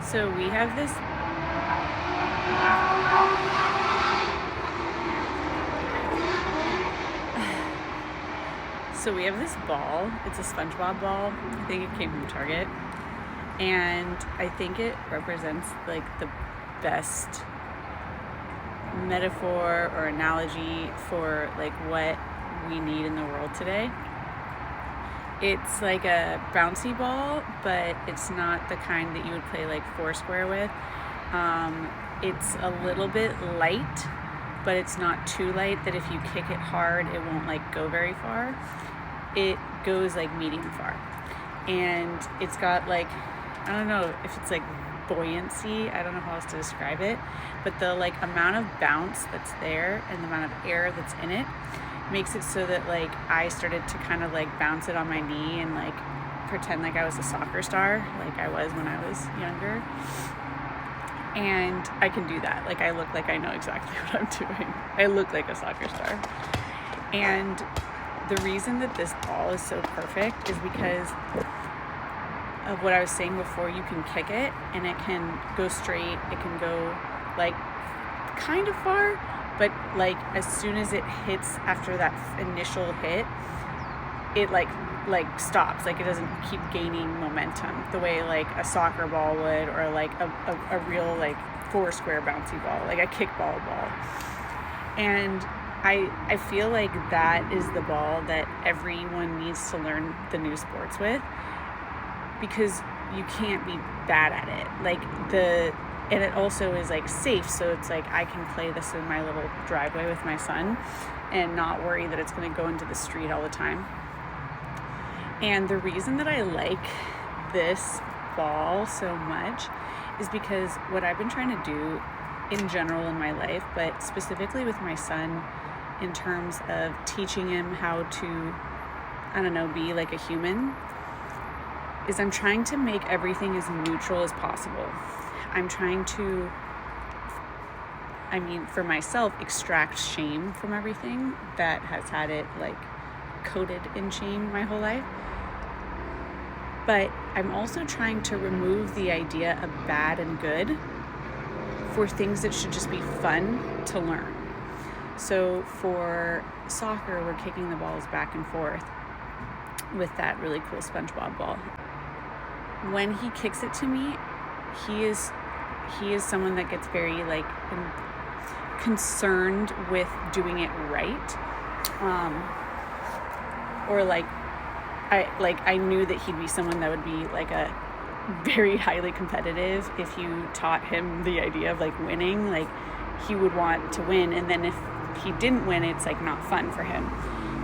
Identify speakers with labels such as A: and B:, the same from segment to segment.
A: So we have this so we have this ball. It's a SpongeBob ball. I think it came from Target. And I think it represents like the best metaphor or analogy for like what we need in the world today. It's like a bouncy ball, but it's not the kind that you would play like Foursquare with. It's a little bit light, but it's not too light that if you kick it hard, it won't like go very far. It goes like medium far. And it's got like, I don't know if it's like buoyancy, I don't know how else to describe it, but the like amount of bounce that's there and the amount of air that's in it makes it so that like I started to kind of like bounce it on my knee and like pretend like I was a soccer star, like I was when I was younger. And I can do that. Like I look like I know exactly what I'm doing. I look like a soccer star. And the reason that this ball is so perfect is because of what I was saying before. You can kick it and it can go straight, it can go like kind of far, but like as soon as it hits after that initial hit, it like stops. Like it doesn't keep gaining momentum the way like a soccer ball would, or like a real like Foursquare bouncy ball, like a kickball ball. And I feel like that is the ball that everyone needs to learn the new sports with, because you can't be bad at it. And it also is like safe, so it's like I can play this in my little driveway with my son and not worry that it's going to go into the street all the time. And the reason that I like this ball so much is because what I've been trying to do in general in my life, but specifically with my son, in terms of teaching him how to, I don't know, be like a human, is I'm trying to make everything as neutral as possible. I'm trying to, for myself, extract shame from everything that has had it like coated in shame my whole life. But I'm also trying to remove the idea of bad and good for things that should just be fun to learn. So for soccer, we're kicking the balls back and forth with that really cool SpongeBob ball. When he kicks it to me, he is someone that gets very like concerned with doing it right, or I knew that he'd be someone that would be like a very highly competitive. If you taught him the idea of like winning, like he would want to win, and then if he didn't win, it's like not fun for him.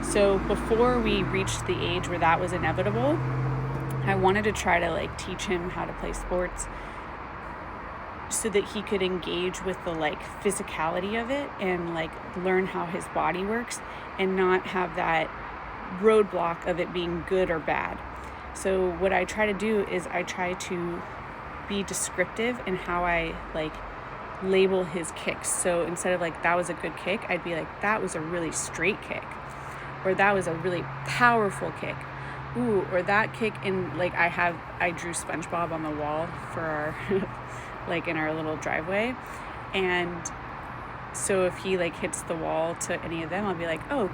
A: So before we reached the age where that was inevitable, I wanted to try to like teach him how to play sports so that he could engage with the like physicality of it and like learn how his body works and not have that roadblock of it being good or bad. So what I try to do is I try to be descriptive in how I like label his kicks. So instead of like that was a good kick, I'd be like that was a really straight kick, or that was a really powerful kick. Ooh, or that kick in like I drew SpongeBob on the wall for our like in our little driveway, and so if he like hits the wall to any of them, I'll be like, oh,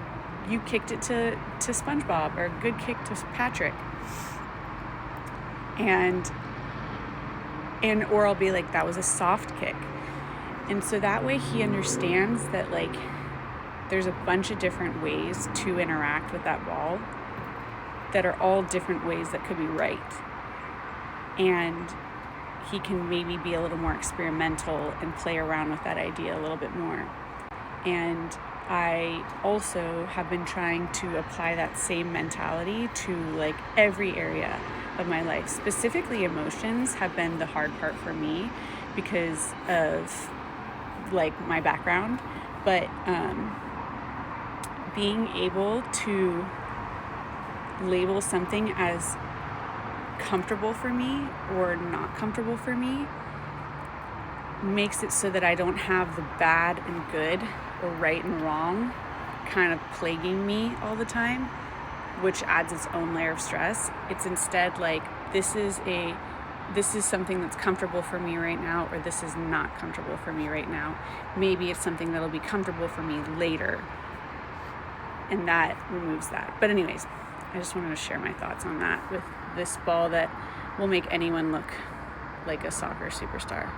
A: you kicked it to SpongeBob, or good kick to Patrick. And or I'll be like, that was a soft kick. And so that way he understands that like there's a bunch of different ways to interact with that ball that are all different ways that could be right. And he can maybe be a little more experimental and play around with that idea a little bit more. And I also have been trying to apply that same mentality to like every area of my life. Specifically, emotions have been the hard part for me because of like my background, but being able to label something as comfortable for me or not comfortable for me makes it so that I don't have the bad and good or right and wrong kind of plaguing me all the time, which adds its own layer of stress. It's instead like, this is a this is something that's comfortable for me right now, or this is not comfortable for me right now. Maybe it's something that'll be comfortable for me later, and that removes that. But anyways, I just wanted to share my thoughts on that with this ball that will make anyone look like a soccer superstar.